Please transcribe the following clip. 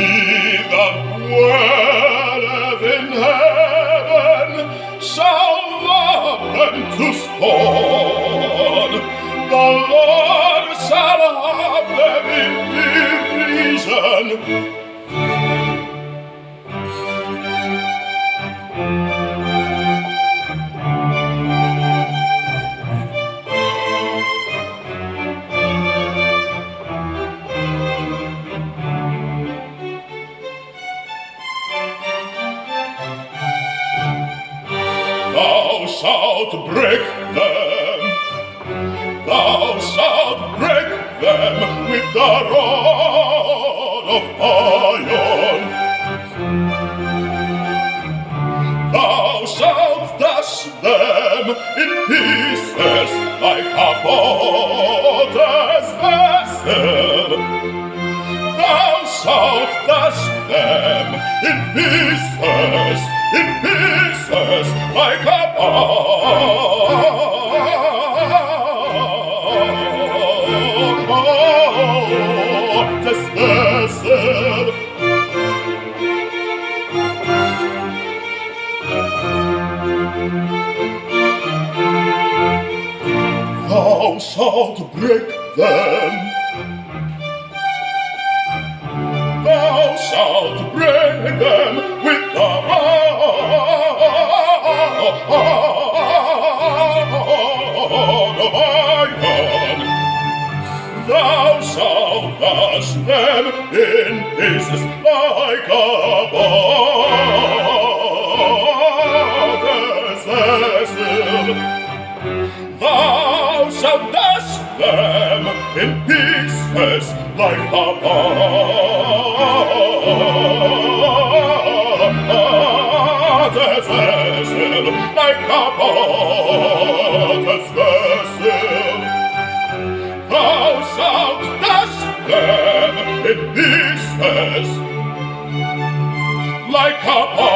He that dwelleth in heaven shall love them to scorn. The Lord shall have them in derision. Thou shalt break them. Thou shalt break them with the rod of iron. Thou shalt dash them in pieces like a potter's vessel. Thou shalt dash them in pieces like a potter's vessel. Thou shalt break them. Thou shalt break them with the rod of iron. Thou shalt dash them in pieces like a potter's vessel. Thou shalt dash them in pieces like a potter's vessel, like a potter's vessel. Thou shalt dash them in pieces like a potter's